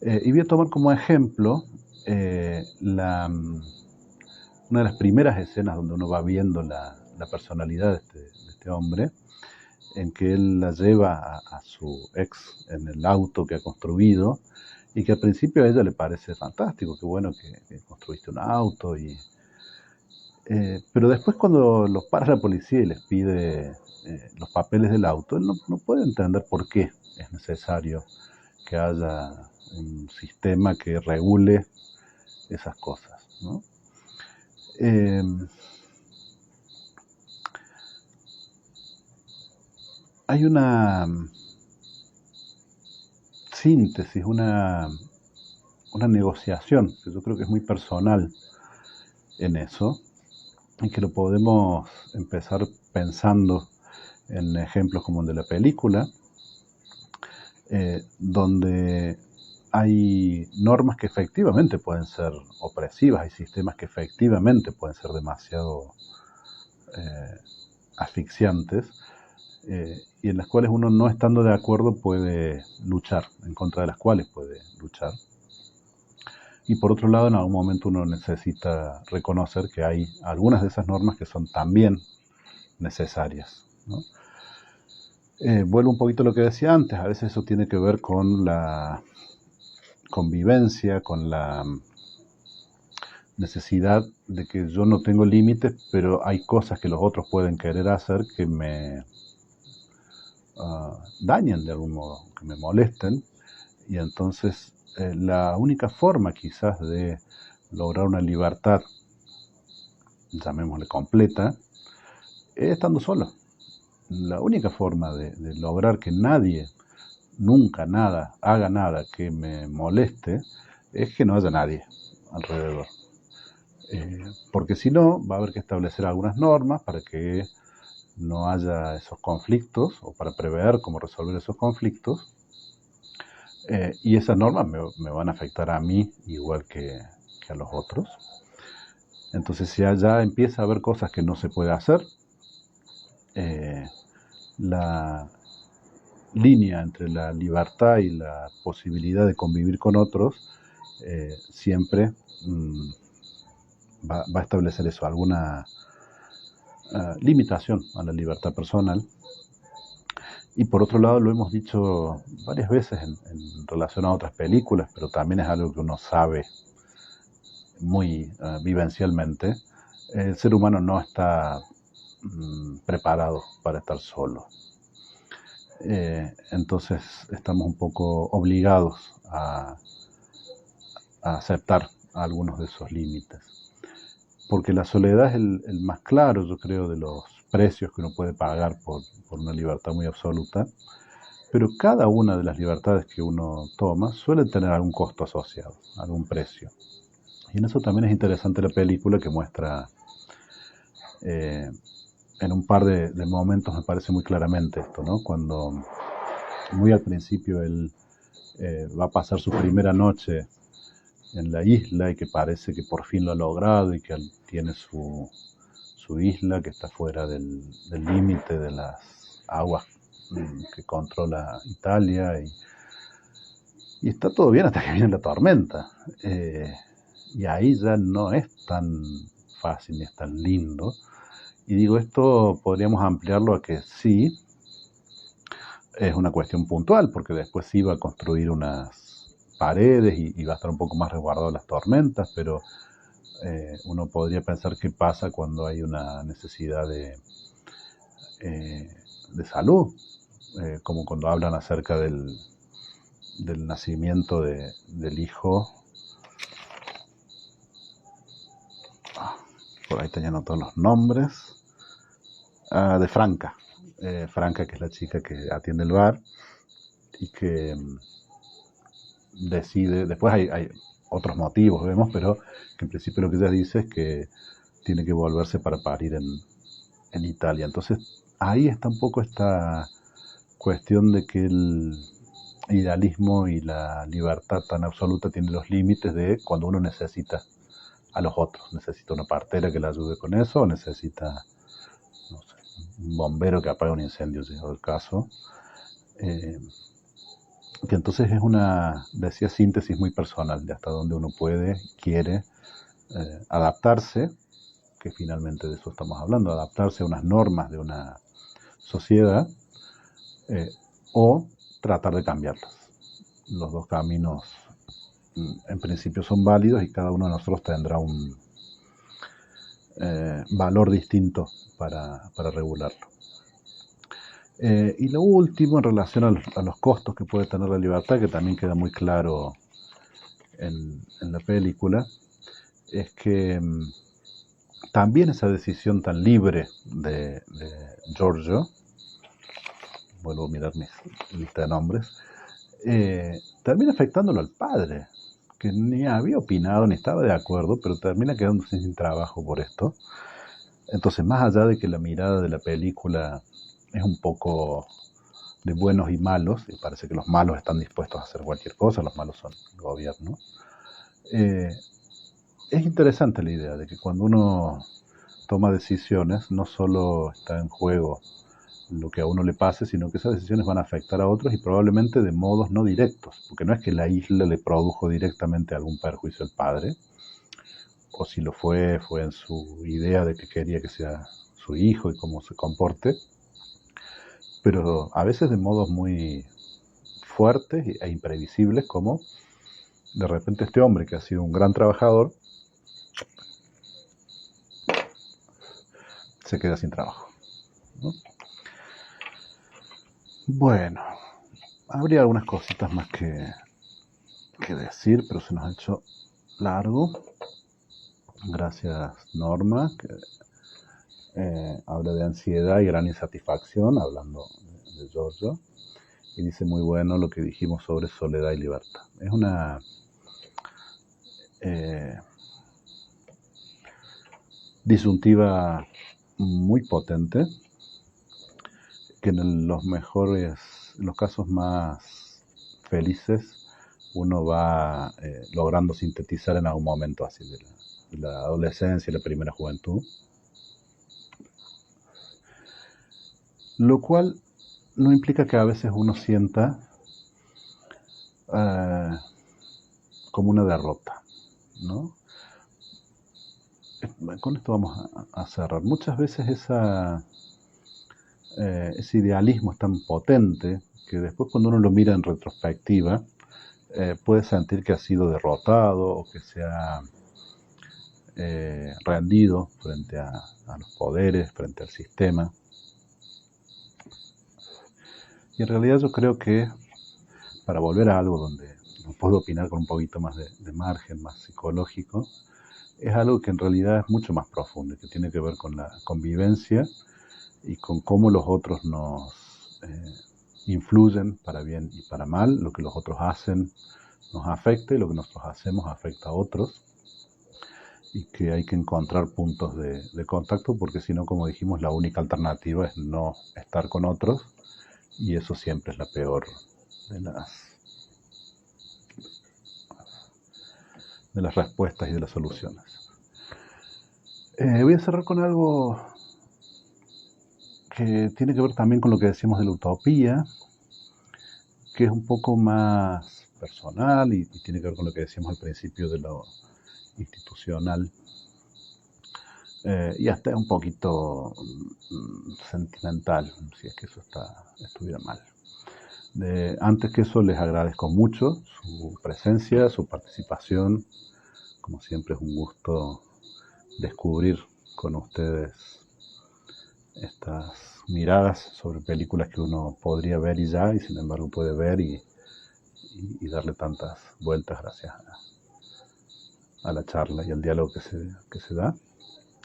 Y voy a tomar como ejemplo la una de las primeras escenas donde uno va viendo la personalidad de este hombre, en que él la lleva a su ex en el auto que ha construido, y que al principio a ella le parece fantástico, qué bueno que construiste un auto, pero después cuando los para la policía y les pide los papeles del auto, él no puede entender por qué es necesario que haya un sistema que regule esas cosas, ¿no? Eh, Hay una síntesis, una negociación, que yo creo que es muy personal en eso, y que lo podemos empezar pensando en ejemplos como el de la película, donde hay normas que efectivamente pueden ser opresivas, hay sistemas que efectivamente pueden ser demasiado asfixiantes, y en las cuales uno, no estando de acuerdo, puede luchar, en contra de las cuales puede luchar. Y por otro lado, en algún momento uno necesita reconocer que hay algunas de esas normas que son también necesarias, ¿no? Vuelvo un poquito a lo que decía antes, a veces eso tiene que ver con la convivencia, con la necesidad de que yo no tengo límites, pero hay cosas que los otros pueden querer hacer que me dañen de algún modo, que me molesten, y entonces la única forma quizás de lograr una libertad, llamémosle completa, es estando solo. La única forma de lograr que nadie, nunca nada, haga nada que me moleste, es que no haya nadie alrededor. Porque si no, va a haber que establecer algunas normas para que no haya esos conflictos, o para prever cómo resolver esos conflictos, y esas normas me van a afectar a mí igual que a los otros. Entonces, si ya empieza a haber cosas que no se puede hacer, la línea entre la libertad y la posibilidad de convivir con otros siempre va a establecer eso, alguna limitación a la libertad personal. Y por otro lado, lo hemos dicho varias veces en relación a otras películas, pero también es algo que uno sabe muy vivencialmente. El ser humano no está preparado para estar solo. Entonces estamos un poco obligados a aceptar algunos de esos límites. Porque la soledad es el más claro, yo creo, de los precios que uno puede pagar por una libertad muy absoluta. Pero cada una de las libertades que uno toma suele tener algún costo asociado, algún precio. Y en eso también es interesante la película, que muestra en un par de momentos, me parece muy claramente esto, ¿no? Cuando muy al principio él va a pasar su primera noche en la isla, y que parece que por fin lo ha logrado, y que tiene su isla que está fuera del límite de las aguas que controla Italia, y está todo bien hasta que viene la tormenta. Y ahí ya no es tan fácil ni es tan lindo. Y digo, esto podríamos ampliarlo a que sí, es una cuestión puntual, porque después sí va a construir unas paredes y va a estar un poco más resguardado de las tormentas, pero uno podría pensar qué pasa cuando hay una necesidad de salud, como cuando hablan acerca del nacimiento del hijo. Por ahí tenían todos los nombres. De Franca. Franca, que es la chica que atiende el bar y que decide, después hay otros motivos, vemos, pero que en principio lo que ella dice es que tiene que volverse para parir en Italia. Entonces ahí está un poco esta cuestión de que el idealismo y la libertad tan absoluta tiene los límites de cuando uno necesita a los otros. Necesita una partera que le ayude con eso, o necesita, no sé, un bombero que apague un incendio, si es el caso. Que entonces es una, decía, síntesis muy personal de hasta dónde uno puede, quiere adaptarse, que finalmente de eso estamos hablando, adaptarse a unas normas de una sociedad, o tratar de cambiarlas. Los dos caminos en principio son válidos y cada uno de nosotros tendrá un valor distinto para regularlo. Y lo último, en relación a los costos que puede tener la libertad, que también queda muy claro en la película, es que también esa decisión tan libre de Giorgio, vuelvo a mirar mi lista de nombres, termina afectándolo al padre, que ni había opinado ni estaba de acuerdo, pero termina quedándose sin trabajo por esto. Entonces, más allá de que la mirada de la película es un poco de buenos y malos, y parece que los malos están dispuestos a hacer cualquier cosa, los malos son el gobierno, es interesante la idea de que cuando uno toma decisiones, no solo está en juego lo que a uno le pase, sino que esas decisiones van a afectar a otros y probablemente de modos no directos, porque no es que la isla le produjo directamente algún perjuicio al padre, o si lo fue en su idea de que quería que sea su hijo y cómo se comporte, pero a veces de modos muy fuertes e imprevisibles, como de repente este hombre que ha sido un gran trabajador se queda sin trabajo, ¿no? Bueno, habría algunas cositas más que decir, pero se nos ha hecho largo. Gracias, Norma, que habla de ansiedad y gran insatisfacción, hablando de Giorgio, y dice muy bueno lo que dijimos sobre soledad y libertad. Es una disyuntiva muy potente, que en los casos más felices, uno va logrando sintetizar en algún momento así de la adolescencia y la primera juventud. Lo cual no implica que a veces uno sienta como una derrota, ¿no? Con esto vamos a cerrar. Muchas veces ese idealismo es tan potente que después cuando uno lo mira en retrospectiva, puede sentir que ha sido derrotado o que se ha rendido frente a los poderes, frente al sistema. Y en realidad yo creo que, para volver a algo donde no puedo opinar con un poquito más de margen, más psicológico, es algo que en realidad es mucho más profundo, que tiene que ver con la convivencia y con cómo los otros nos influyen para bien y para mal. Lo que los otros hacen nos afecta y lo que nosotros hacemos afecta a otros, y que hay que encontrar puntos de contacto, porque si no, como dijimos, la única alternativa es no estar con otros, y eso siempre es la peor de las respuestas y de las soluciones. Voy a cerrar con algo que tiene que ver también con lo que decíamos de la utopía, que es un poco más personal y tiene que ver con lo que decíamos al principio de lo institucional, y hasta un poquito sentimental, si es que eso estuviera mal. Antes que eso, les agradezco mucho su presencia, su participación. Como siempre, es un gusto descubrir con ustedes estas miradas sobre películas que uno podría ver y ya, y sin embargo puede ver y darle tantas vueltas gracias a la charla y al diálogo que se da.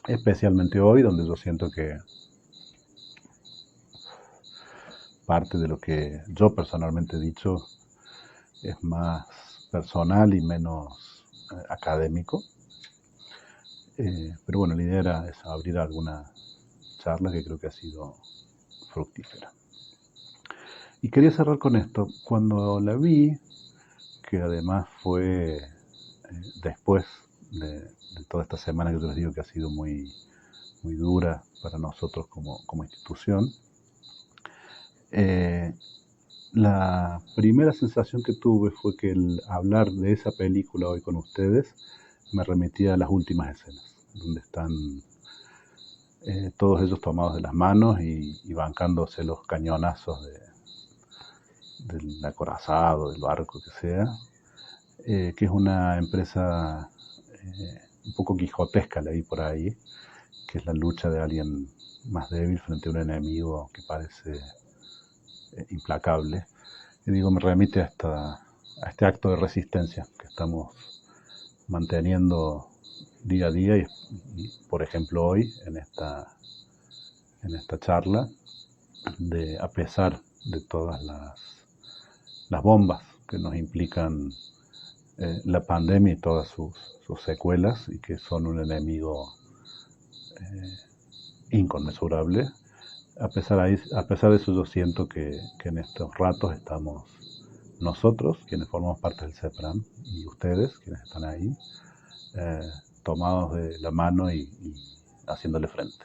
Especialmente hoy, donde yo siento que parte de lo que yo personalmente he dicho es más personal y menos académico. Pero bueno, la idea era abrir alguna charla que creo que ha sido fructífera. Y quería cerrar con esto. Cuando la vi, que además fue después de toda esta semana que yo les digo que ha sido muy, muy dura para nosotros como institución, la primera sensación que tuve fue que el hablar de esa película hoy con ustedes me remitía a las últimas escenas, donde están todos ellos tomados de las manos y bancándose los cañonazos del acorazado, del barco que sea, que es una empresa un poco quijotesca, leí por ahí, que es la lucha de alguien más débil frente a un enemigo que parece implacable. Y digo, me remite a este acto de resistencia que estamos manteniendo día a día y por ejemplo hoy en esta charla, a pesar de todas las bombas que nos implican la pandemia y todas sus secuelas, y que son un enemigo inconmensurable. A pesar de eso, yo siento que en estos ratos estamos nosotros, quienes formamos parte del CEPRAM, y ustedes, quienes están ahí, tomados de la mano y haciéndole frente.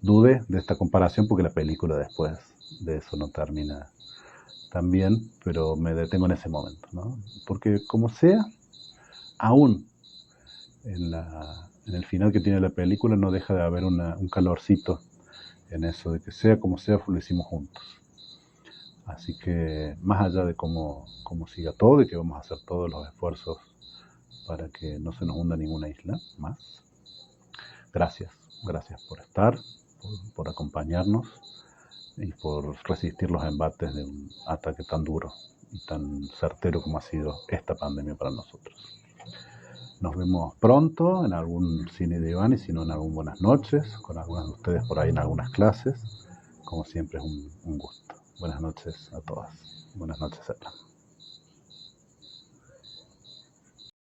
Dude de esta comparación porque la película después de eso no termina tan bien, pero me detengo en ese momento, ¿no? Porque como sea, aún en el final que tiene la película no deja de haber un calorcito en eso, de que sea como sea, lo hicimos juntos. Así que más allá de cómo siga todo y que vamos a hacer todos los esfuerzos para que no se nos hunda ninguna isla más, gracias por estar, por acompañarnos y por resistir los embates de un ataque tan duro y tan certero como ha sido esta pandemia para nosotros. Nos vemos pronto en algún cine de Iván y si no en algún Buenas Noches, con algunos de ustedes por ahí en algunas clases. Como siempre es un gusto. Buenas noches a todas. Buenas noches, Etla.